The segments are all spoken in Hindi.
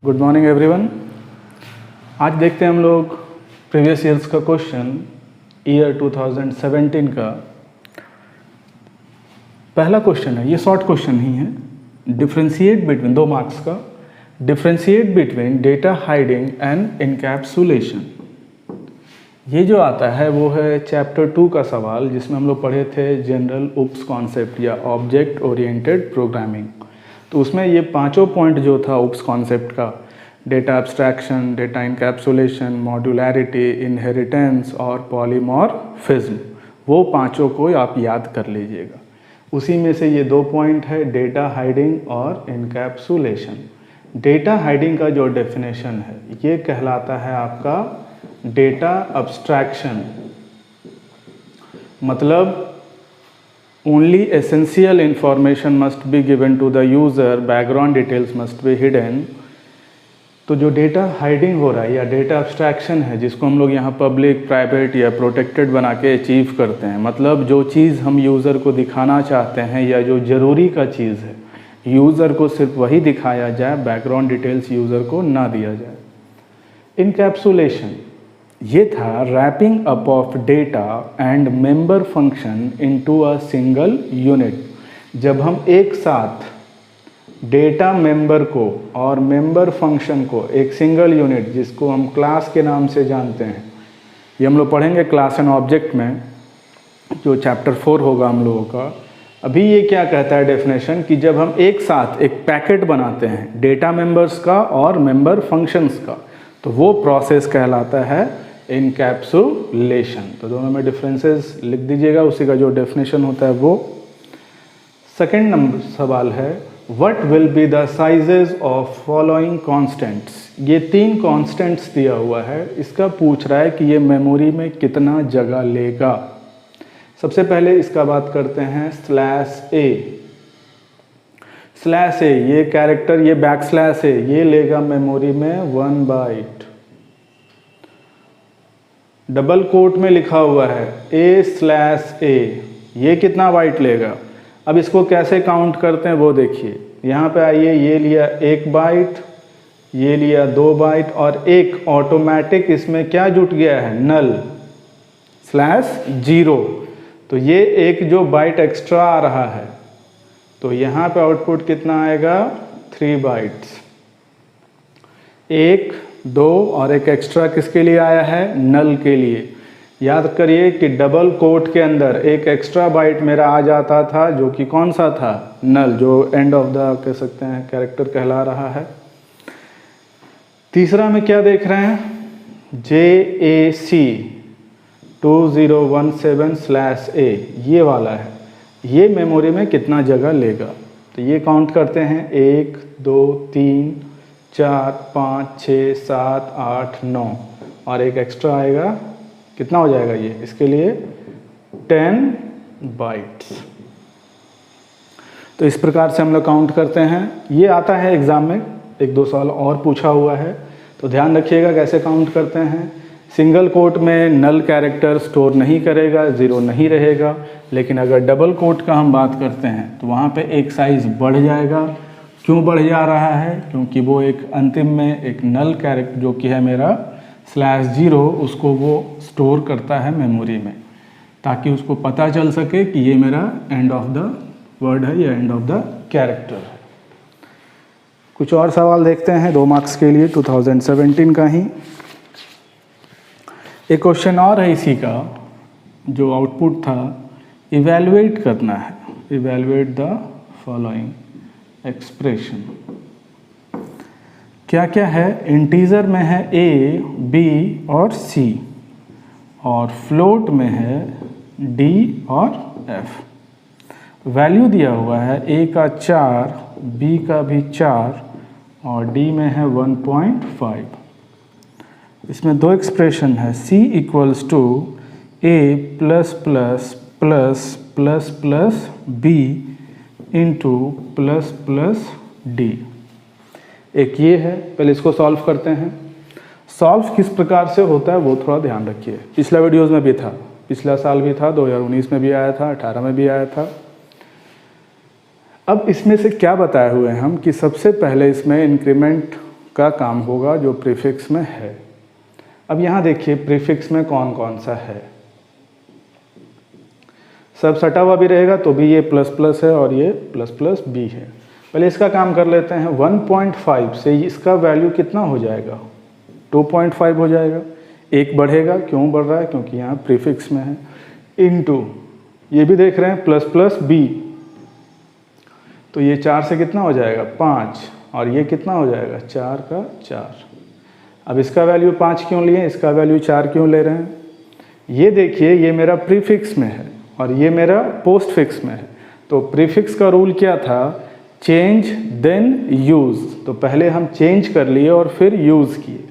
Good morning everyone. आज देखते हैं हम लोग प्रीवियस ईयर्स का क्वेश्चन ईयर 2017 का पहला क्वेश्चन है। ये शॉर्ट क्वेश्चन ही है। डिफ्रेंशिएट बिटवीन 2 मार्क्स का, differentiate between data hiding and encapsulation. ये जो आता है वो है चैप्टर 2 का सवाल, जिसमें हम लोग पढ़े थे जनरल उप्स कॉन्सेप्ट या ऑब्जेक्ट ओरिएंटेड प्रोग्रामिंग। तो उसमें ये पांचों पॉइंट जो था उप्स कॉन्सेप्ट का, data abstraction, data encapsulation, modularity, inheritance और पॉलीमॉर्फिज्म, वो पांचों को आप याद कर लीजिएगा। उसी में से ये 2 पॉइंट है, डेटा हाइडिंग और इनकैप्सुलेशन। डेटा हाइडिंग का जो डेफिनेशन है ये कहलाता है आपका डेटा एब्स्ट्रैक्शन। मतलब only essential information must be given to the user, background details must be hidden। तो जो डेटा हाइडिंग हो रहा है या डेटा एब्स्ट्रैक्शन है, जिसको हम लोग यहाँ पब्लिक, प्राइवेट या प्रोटेक्टेड बना के अचीव करते हैं, मतलब जो चीज़ हम यूज़र को दिखाना चाहते हैं या जो ज़रूरी का चीज़ है, यूज़र को सिर्फ वही दिखाया जाए, बैकग्राउंड डिटेल्स यूज़र को ना दिया जाए। इनकैप्सुलेशन ये था wrapping up of data and member function into a single unit. जब हम एक साथ डेटा मेंबर को और मेंबर फंक्शन को एक सिंगल यूनिट, जिसको हम क्लास के नाम से जानते हैं, ये हम लोग पढ़ेंगे क्लास एंड ऑब्जेक्ट में, जो चैप्टर 4 होगा हम लोगों का। अभी ये क्या कहता है डेफिनेशन कि जब हम एक साथ एक पैकेट बनाते हैं डेटा मेंबर्स का और मेंबर फंक्शंस का, तो वो प्रोसेस कहलाता है इनकैप्सुलेशन। तो दोनों में डिफरेंसेस लिख दीजिएगा, उसी का जो डेफिनेशन होता है वो। सेकंड नंबर सवाल है, what will be the sizes of following constants. ये 3 कॉन्स्टेंट्स दिया हुआ है, इसका पूछ रहा है कि ये मेमोरी में कितना जगह लेगा। सबसे पहले इसका बात करते हैं स्लैश ए। स्लैश ए ये कैरेक्टर, ये बैक स्लैश ए, ये लेगा मेमोरी में 1 बाइट। डबल कोट में लिखा हुआ है A/A, ये कितना बाइट लेगा। अब इसको कैसे काउंट करते हैं वो देखिए। यहाँ पे आइए, ये लिया 1 बाइट, ये लिया 2 बाइट और एक ऑटोमेटिक इसमें क्या जुट गया है, नल /0। तो ये एक जो बाइट एक्स्ट्रा आ रहा है, तो यहाँ पे आउटपुट कितना आएगा, 3 बाइट्स। 1, 2 और एक एक्स्ट्रा किसके लिए आया है, नल के लिए। याद करिए कि डबल कोट के अंदर एक एक्स्ट्रा बाइट मेरा आ जाता था, जो कि कौन सा था, नल, जो एंड ऑफ द कह सकते हैं कैरेक्टर कहला रहा है। तीसरा में क्या देख रहे हैं, JAC 2017/A, ये वाला है। ये मेमोरी में कितना जगह लेगा, तो ये काउंट करते हैं 1, 2, 3, 4, 5, 6, 7, 8, 9 और एक एक्स्ट्रा आएगा, कितना हो जाएगा ये, इसके लिए 10 बाइट्स। तो इस प्रकार से हम लोग काउंट करते हैं। ये आता है एग्जाम में, 1-2 सवाल और पूछा हुआ है, तो ध्यान रखिएगा कैसे काउंट करते हैं। सिंगल कोट में नल कैरेक्टर स्टोर नहीं करेगा, 0 नहीं रहेगा, लेकिन अगर डबल कोट का हम बात करते हैं तो वहाँ पे एक साइज बढ़ जाएगा। क्यों बढ़ जा रहा है, क्योंकि वो एक अंतिम में एक नल कैरेक्टर जो कि है मेरा /0, उसको वो स्टोर करता है मेमोरी में, ताकि उसको पता चल सके कि ये मेरा एंड ऑफ द वर्ड है या एंड ऑफ द कैरेक्टर है। कुछ और सवाल देखते हैं 2 मार्क्स के लिए, 2017 का ही। एक क्वेश्चन और है इसी का, जो आउटपुट था, इवैल्यूएट करना है, इवैल्यूएट द फॉलोइंग एक्सप्रेशन। क्या क्या है, इंटीजर में है A, B और C, और फ्लोट में है D और F। वैल्यू दिया हुआ है A का 4, B का भी 4 और D में है 1.5। इसमें 2 एक्सप्रेशन है, C = A ++ B × +D। एक ये है, पहले इसको सॉल्व करते हैं। सॉल्व किस प्रकार से होता है वो थोड़ा ध्यान रखिए। पिछला वीडियोज़ में भी था, पिछला साल भी था, 2019 में भी आया था, 18 में भी आया था। अब इसमें से क्या बताए हुए हैं हम कि सबसे पहले इसमें इंक्रीमेंट का काम होगा जो प्रीफिक्स में है। अब यहाँ देखिए प्रीफिक्स में कौन कौन सा है, सब सटा हुआ भी रहेगा तो भी ये प्लस प्लस है और ये प्लस प्लस बी है। पहले इसका काम कर लेते हैं। 1.5 से इसका वैल्यू कितना हो जाएगा, 2.5 हो जाएगा। एक बढ़ेगा, क्यों बढ़ रहा है, क्योंकि यहाँ प्रीफिक्स में है। इनटू ये भी देख रहे हैं प्लस प्लस बी, तो ये 4 से कितना हो जाएगा 5, और ये कितना हो जाएगा 4 का 4। अब इसका वैल्यू 5 क्यों लिए, इसका वैल्यू 4 क्यों ले रहे हैं। ये देखिए ये मेरा प्रीफिक्स में है और ये मेरा पोस्ट फिक्स में है। तो प्रीफिक्स का रूल क्या था, चेंज देन यूज़। तो पहले हम चेंज कर लिए और फिर यूज़ किए,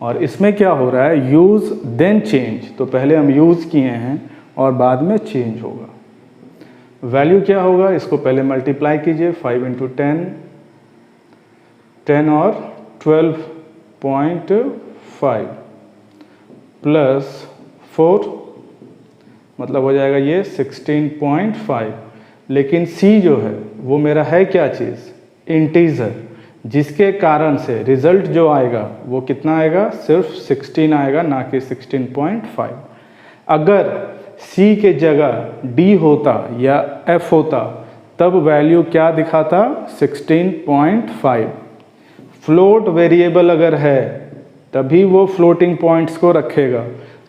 और इसमें क्या हो रहा है यूज़ देन चेंज। तो पहले हम यूज़ किए हैं और बाद में चेंज होगा। वैल्यू क्या होगा, इसको पहले मल्टीप्लाई कीजिए, 5 × 10, 10 और 12.5 प्लस 4, मतलब हो जाएगा ये 16.5। लेकिन c जो है वो मेरा है क्या चीज़, इंटीजर, जिसके कारण से रिजल्ट जो आएगा वो कितना आएगा, सिर्फ 16 आएगा, ना कि 16.5। अगर c के जगह d होता या f होता तब वैल्यू क्या दिखाता, 16.5। फ्लोट वेरिएबल अगर है तभी वो फ्लोटिंग पॉइंट्स को रखेगा।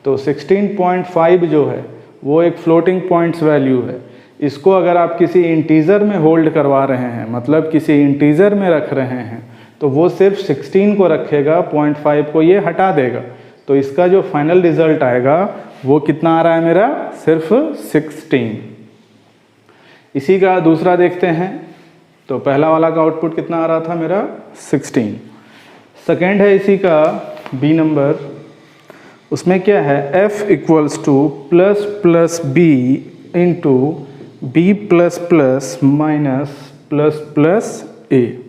तो 16.5 जो है वो एक फ्लोटिंग पॉइंट्स वैल्यू है। इसको अगर आप किसी इंटीजर में होल्ड करवा रहे हैं, मतलब किसी इंटीजर में रख रहे हैं, तो वो सिर्फ 16 को रखेगा, 0.5 को ये हटा देगा। तो इसका जो फाइनल रिजल्ट आएगा वो कितना आ रहा है मेरा, सिर्फ 16। इसी का दूसरा देखते हैं। तो पहला वाला का आउटपुट कितना आ रहा था मेरा, 16। सेकेंड है इसी का बी नंबर, उसमें क्या है, f = plus plus B into B plus plus minus plus plus A.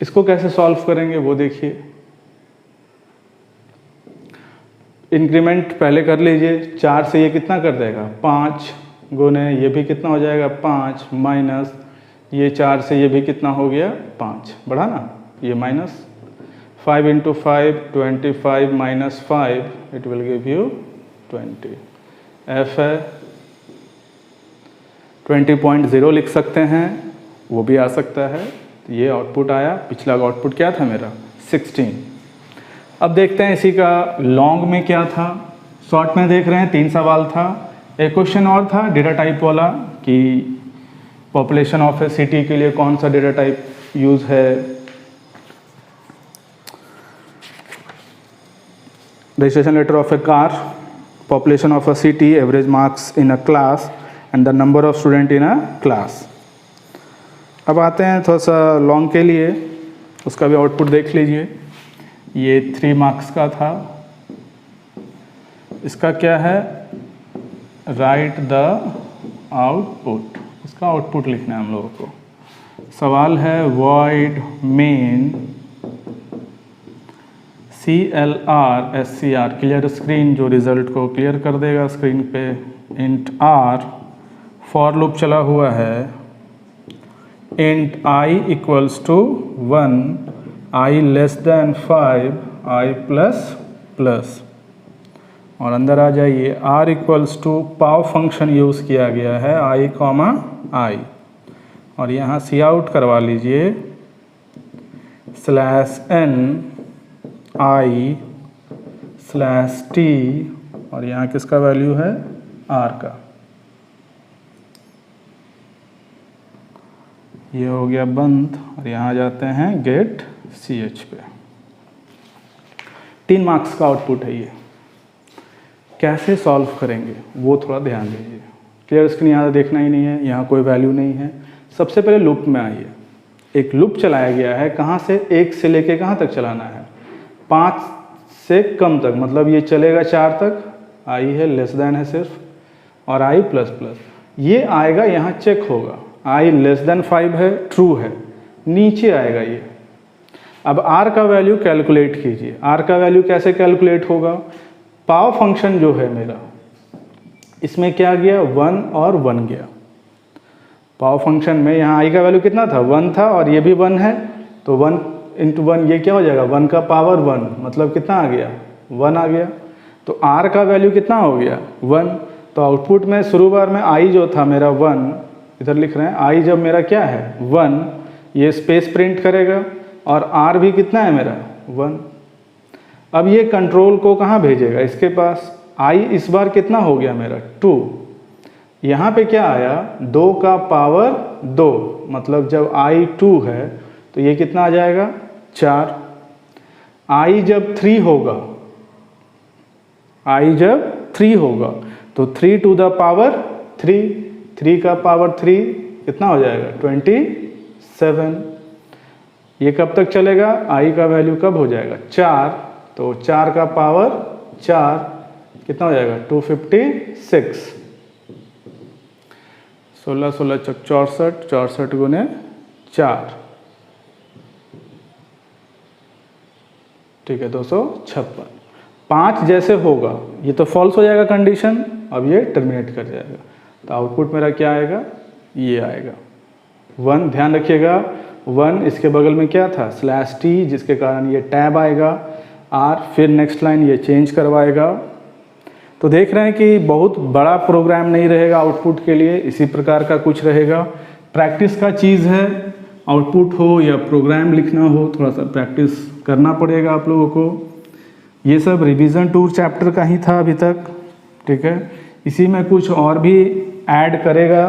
इसको कैसे सॉल्व करेंगे वो देखिए। इंक्रीमेंट पहले कर लीजिए, 4 से ये कितना कर देगा 5 गुने ये भी कितना हो जाएगा 5, माइनस ये 4 से ये भी कितना हो गया 5, बढ़ा ना, ये minus 5 × 5 25 minus 5 it will give you 20। f है 20.0 लिख सकते हैं, वो भी आ सकता है। तो ये आउटपुट आया। पिछला आउटपुट क्या था मेरा 16। अब देखते हैं इसी का लॉन्ग में क्या था। शॉर्ट में देख रहे हैं 3 सवाल था। एक क्वेश्चन और था डेटा टाइप वाला कि पॉपुलेशन ऑफ ए सिटी के लिए कौन सा डेटा टाइप यूज़ है। Registration letter of a car, population of a city, average marks in a class and the number of student in a class। अब आते हैं थोड़ा सा लॉन्ग के लिए, उसका भी आउटपुट देख लीजिए। ये 3 मार्क्स का था। इसका क्या है, राइट द आउटपुट। इसका आउटपुट लिखना है हम लोगों को। सवाल है void main CLR clear screen, जो रिज़ल्ट को क्लियर कर देगा स्क्रीन पे। इंट r फॉर लूप चला हुआ है। Int i = 1, i <5, i plus और अंदर आ जाइए। r = पाव फंक्शन यूज़ किया गया है, i, i, और यहाँ सी आउट करवा लीजिए /n i/t, और यहाँ किसका वैल्यू है r का। ये हो गया बंद, और यहाँ जाते हैं गेट ch पे। 3 मार्क्स का आउटपुट है ये। कैसे सॉल्व करेंगे वो थोड़ा ध्यान दीजिए। क्लियर स्क्रीन यहाँ देखना ही नहीं है, यहाँ कोई वैल्यू नहीं है। सबसे पहले लूप में आइए। एक लूप चलाया गया है, कहाँ से, 1 से लेके कहाँ तक चलाना है, 5 से कम तक, मतलब ये चलेगा 4 तक। i है <, है सिर्फ, और i प्लस ये आएगा, यहाँ चेक होगा। i <5 है, ट्रू है, नीचे आएगा ये। अब r का वैल्यू कैलकुलेट कीजिए। r का वैल्यू कैसे कैलकुलेट होगा, पाव फंक्शन जो है मेरा, इसमें क्या गया 1 और 1 गया। पाव फंक्शन में यहाँ i का वैल्यू कितना था 1 था, और ये भी 1 है, तो 1 इंटू 1 ये क्या हो जाएगा, 1 का पावर 1 मतलब कितना आ गया, 1 आ गया। तो R का वैल्यू कितना हो गया, 1। तो आउटपुट में शुरू बार में I जो था मेरा 1, इधर लिख रहे हैं I जब मेरा क्या है 1, ये स्पेस प्रिंट करेगा और R भी कितना है मेरा 1। अब ये कंट्रोल को कहाँ भेजेगा, इसके पास। I इस बार कितना हो गया मेरा 2, यहाँ पे क्या आया 2 का पावर 2, मतलब जब I 2 है तो ये कितना आ जाएगा 4। I जब 3 होगा, I जब 3 होगा तो 3 टू द पावर 3, 3 का पावर 3 कितना हो जाएगा 27। ये कब तक चलेगा, I का वैल्यू कब हो जाएगा 4, तो 4 का पावर 4 कितना हो जाएगा 256। 16 16 64, 64 गुने 4, ठीक है 256। 5 जैसे होगा ये तो फॉल्स हो जाएगा कंडीशन, अब ये टर्मिनेट कर जाएगा। तो आउटपुट मेरा क्या आएगा, ये आएगा 1। ध्यान रखिएगा 1 इसके बगल में क्या था /t, जिसके कारण ये टैब आएगा R, फिर नेक्स्ट लाइन ये चेंज करवाएगा। तो देख रहे हैं कि बहुत बड़ा प्रोग्राम नहीं रहेगा आउटपुट के लिए, इसी प्रकार का कुछ रहेगा। प्रैक्टिस का चीज़ है, आउटपुट हो या प्रोग्राम लिखना हो थोड़ा सा प्रैक्टिस करना पड़ेगा आप लोगों को। ये सब रिवीजन टूर चैप्टर का ही था अभी तक, ठीक है। इसी में कुछ और भी ऐड करेगा,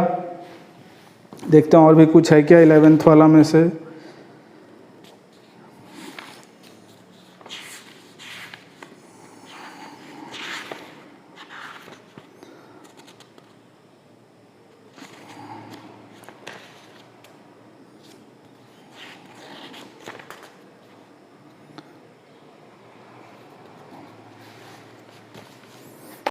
देखते हैं और भी कुछ है क्या 11th वाला में से।